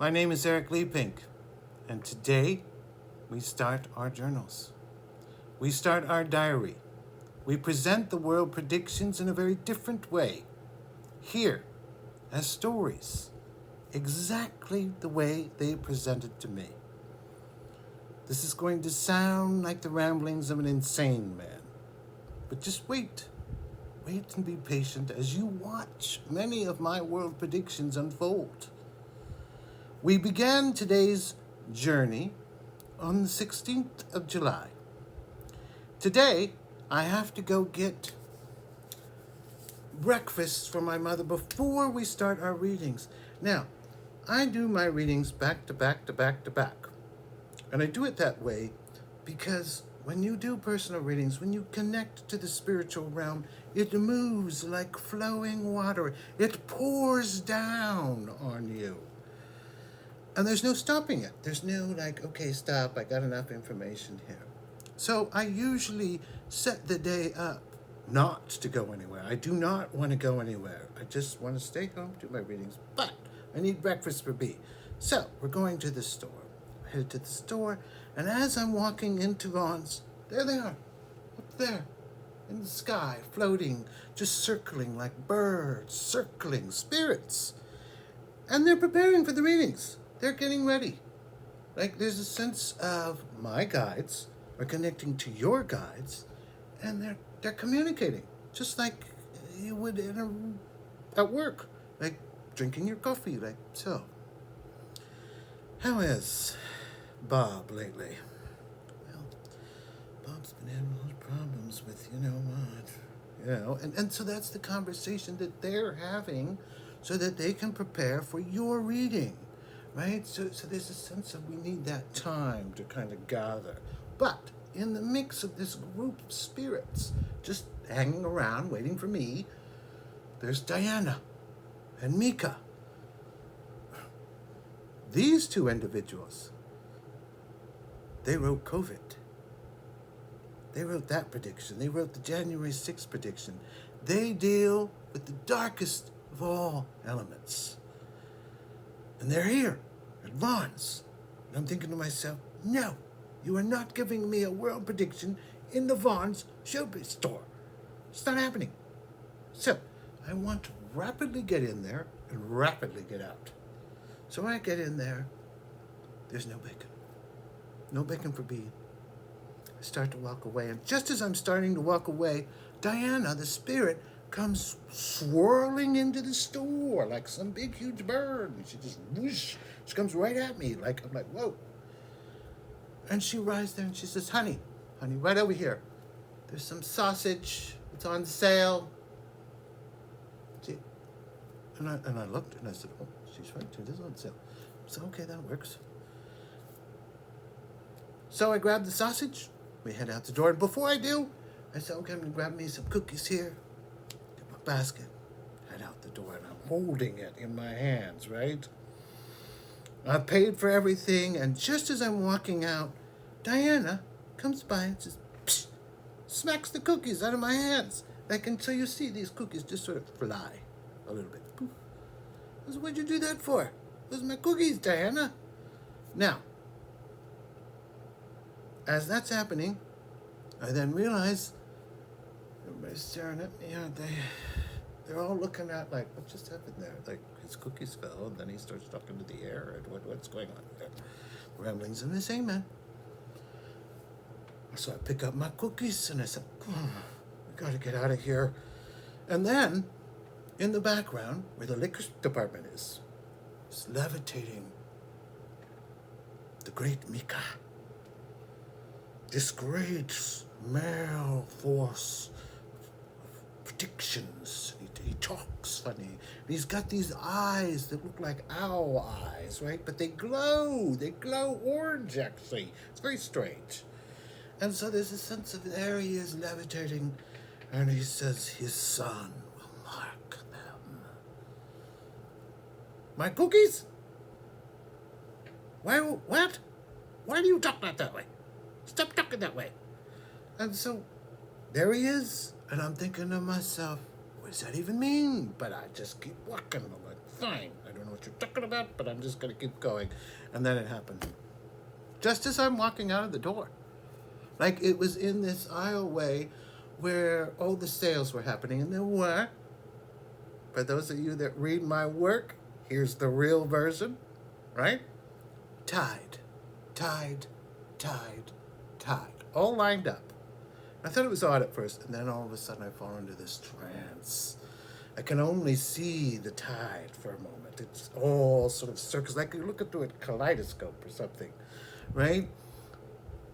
My name is Leigh-Pink, and today we start our journals. We start our diary. We present the world predictions in a very different way, here, as stories, exactly the way they presented to me. This is going to sound like the ramblings of an insane man, but just wait. Wait and be patient as you watch many of my world predictions unfold. We began today's journey on the 16th of July. Today, I have to go get breakfast for my mother before we start our readings. Now, I do my readings back to back to back to back. And I do it that way because when you do personal readings, when you connect to the spiritual realm, it moves like flowing water. It pours down on you. And there's no stopping it. There's no okay, stop, I got enough information here. So I usually set the day up not to go anywhere. I do not want to go anywhere. I just want to stay home, do my readings, but I need breakfast for B. So we're going to the store. I headed to the store, and as I'm walking into Vaughn's, there they are, up there, in the sky, floating, just circling like birds, circling spirits. And they're preparing for the readings. They're getting ready. There's a sense of my guides are connecting to your guides, and they're communicating, just like you would at work, like drinking your coffee, like so. How is Bob lately? Well, Bob's been having those problems with what, and so that's the conversation that they're having so that they can prepare for your reading, right? So there's a sense of we need that time to kind of gather. But in the mix of this group of spirits just hanging around waiting for me, there's Diana and Mika. These two individuals, they wrote COVID. They wrote that prediction. They wrote the January 6th prediction. They deal with the darkest of all elements. And they're here at Vaughn's. And I'm thinking to myself, no, you are not giving me a world prediction in the Vaughn's showbiz store. It's not happening. So I want to rapidly get in there and rapidly get out. So I get in there. There's no bacon. No bacon for B. I start to walk away. And just as I'm starting to walk away, Diana, the spirit, comes swirling into the store like some big, huge bird. And she just whoosh. She comes right at me. I'm like, whoa. And she rides there and she says, honey, right over here. There's some sausage. It's on sale. See? And I looked and I said, oh, she's right. It is on sale. So, okay, that works. So I grabbed the sausage. We head out the door. And before I do, I said, okay, I'm going to grab me some cookies here. Get my basket. Head out the door. And I'm holding it in my hands, right? I've paid for everything. And just as I'm walking out, Diana comes by and just psh, smacks the cookies out of my hands. Until you see these cookies just sort of fly a little bit. Poof. I said, what'd you do that for? Those are my cookies, Diana. Now, as that's happening, I then realize everybody's staring at me, aren't they? They're all looking at what just happened there? His cookies fell, and then he starts talking to the air, and what's going on there? Ramblings of the same man. So I pick up my cookies, and I said, we gotta get out of here. And then, in the background, where the liquor department is levitating the great Mika. This great male force of predictions. He talks funny. He's got these eyes that look like owl eyes, right? But they glow. They glow orange, actually. It's very strange. And so there's a sense of there he is levitating, and he says his son will mark them. My cookies? Why? What? Why do you talk that way? Stop talking that way. And so there he is, and I'm thinking to myself, what does that even mean? But I just keep walking. I'm like, fine, I don't know what you're talking about, but I'm just going to keep going. And then it happened. Just as I'm walking out of the door. Like it was in this aisleway where all the sales were happening. And there were, for those of you that read my work, here's the real version, right? Tide, tide, tide, tide. All lined up. I thought it was odd at first, and then all of a sudden I fall into this trance. I can only see the tide for a moment. It's all sort of circles, like you look through a kaleidoscope or something, right?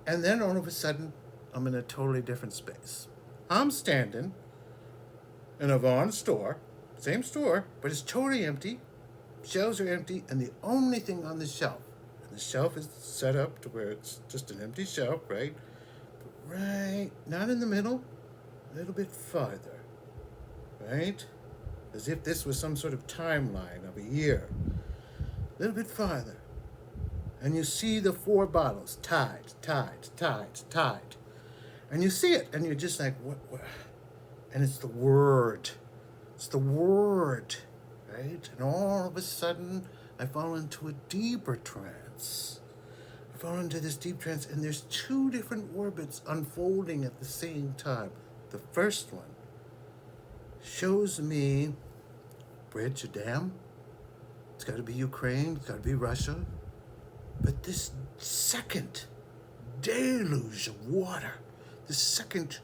And then all of a sudden, I'm in a totally different space. I'm standing in a Vaughn store, same store, but it's totally empty. Shelves are empty, and the only thing on the shelf, and the shelf is set up to where it's just an empty shelf, right? Right, not in the middle, a little bit farther, right? As if this was some sort of timeline of a year. A little bit farther. And you see the 4 bottles, Tide, Tide, Tide, Tide. And you see it, and you're just like, what? And it's the word. It's the word, right? And all of a sudden, I fall into a deeper trance. Fall into this deep trance, and there's 2 different orbits unfolding at the same time. The first one shows me bridge, a dam. It's got to be Ukraine. It's got to be Russia. But this second deluge of water, this second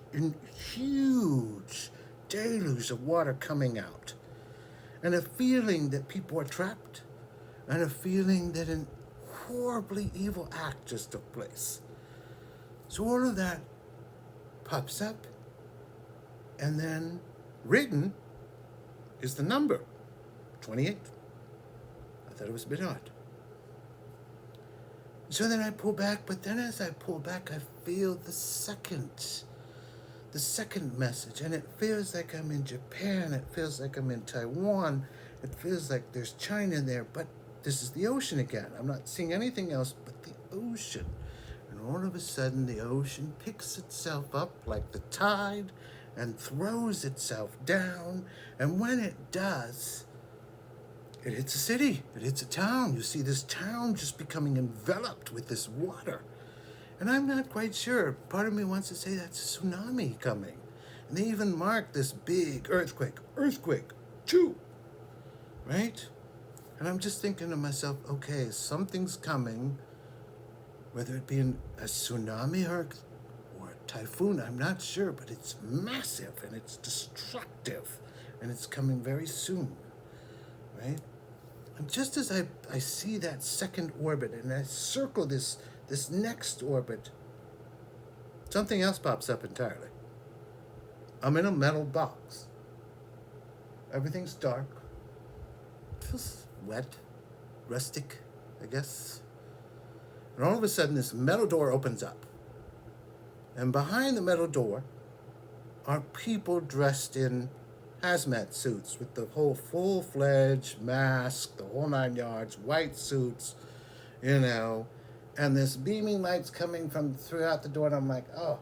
huge deluge of water coming out, and a feeling that people are trapped, and a feeling that an horribly evil act just took place. So all of that pops up, and then written is the number 28. I thought it was a bit odd. So then I pull back, but then as I pull back, I feel the second message, and it feels like I'm in Japan, it feels like I'm in Taiwan, it feels like there's China there, but this is the ocean again. I'm not seeing anything else but the ocean. And all of a sudden, the ocean picks itself up like the tide and throws itself down. And when it does, it hits a city. It hits a town. You see this town just becoming enveloped with this water. And I'm not quite sure. Part of me wants to say that's a tsunami coming. And they even mark this big earthquake 2, right? And I'm just thinking to myself, okay, something's coming, whether it be a tsunami or a typhoon, I'm not sure, but it's massive and it's destructive and it's coming very soon, right? And just as I see that second orbit and I circle this next orbit, something else pops up entirely. I'm in a metal box. Everything's dark. It feels wet, rustic, I guess. And all of a sudden, this metal door opens up. And behind the metal door are people dressed in hazmat suits with the whole full-fledged mask, the whole 9 yards, white suits, and this beaming light's coming from throughout the door, and I'm like, oh.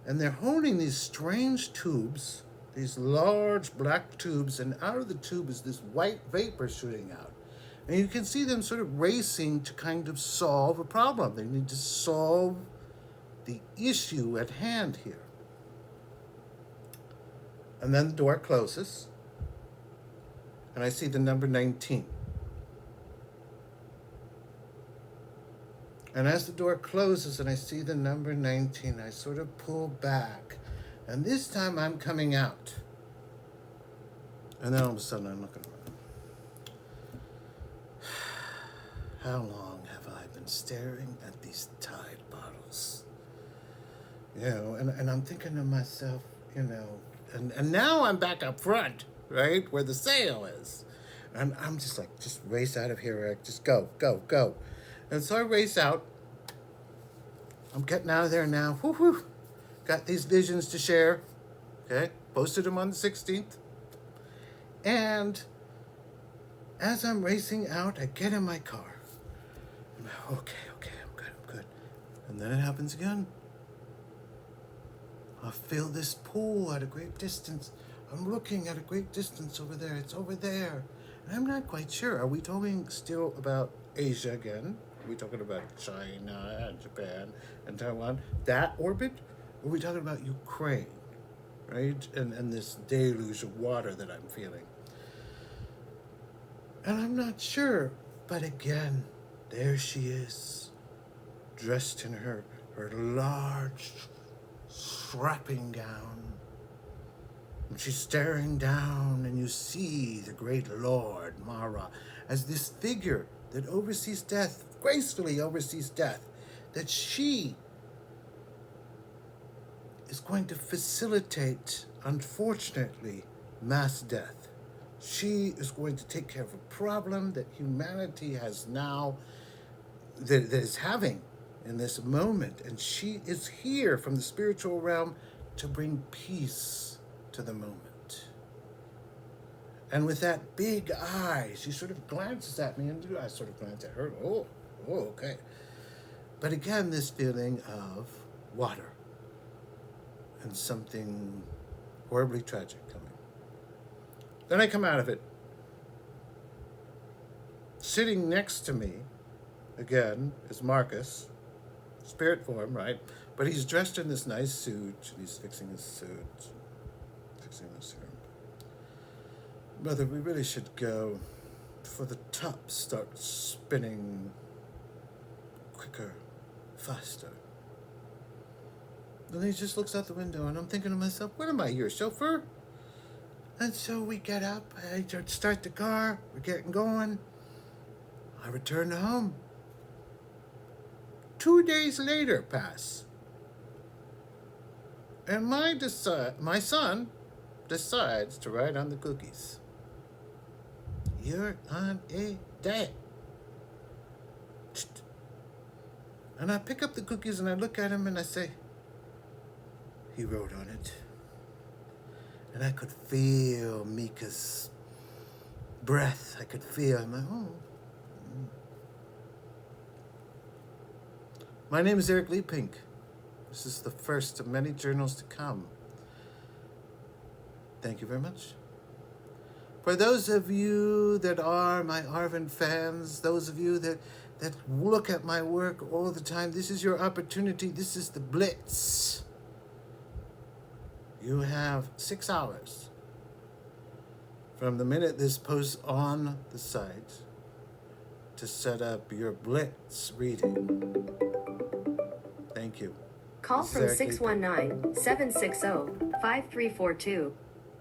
And they're holding these strange tubes, these large black tubes, and out of the tube is this white vapor shooting out. And you can see them sort of racing to kind of solve a problem. They need to solve the issue at hand here. And then the door closes, and I see the number 19. And as the door closes and I see the number 19, I sort of pull back. And this time I'm coming out. And then all of a sudden I'm looking around. How long have I been staring at these Tide bottles? And I'm thinking to myself, and now I'm back up front, right, where the sale is. And I'm just like, just race out of here, Eric. Just go. And so I race out. I'm getting out of there now. Woo-hoo. Got these visions to share. Okay? Posted them on the 16th. And as I'm racing out, I get in my car. I'm like, okay, I'm good. And then it happens again. I feel this pull at a great distance. I'm looking at a great distance over there. It's over there. And I'm not quite sure. Are we talking still about Asia again? Are we talking about China and Japan and Taiwan? That orbit? Or are we talking about Ukraine? Right? And this deluge of water that I'm feeling. And I'm not sure. But again, there she is, dressed in her large, strapping gown. And she's staring down, and you see the great Lord Mara as this figure that oversees death, gracefully oversees death, that she is going to facilitate, unfortunately, mass death. She is going to take care of a problem that humanity has now, that is having in this moment. And she is here from the spiritual realm to bring peace to the moment. And with that big eye, she sort of glances at me, and I sort of glance at her. Oh, okay. But again, this feeling of water and something horribly tragic coming. Then I come out of it. Sitting next to me, again, is Marcus, spirit form, right? But he's dressed in this nice suit, and he's fixing his suit, fixing this here. Brother, we really should go before the top starts spinning quicker, faster. And he just looks out the window, and I'm thinking to myself, what am I, your chauffeur? And so we get up, I start the car, we're getting going. I return to home. 2 days later pass. And my son decides to ride on the cookies. You're on a diet. And I pick up the cookies and I look at him and I say, he rode on it. And I could feel Mika's breath. I could feel him. My name is Eric Leigh-Pink. This is the first of many journals to come. Thank you very much. For those of you that are my Arvin fans, those of you that look at my work all the time, this is your opportunity. This is the Blitz. You have 6 hours from the minute this posts on the site to set up your Blitz reading. Thank you. Call from 619-760-5342.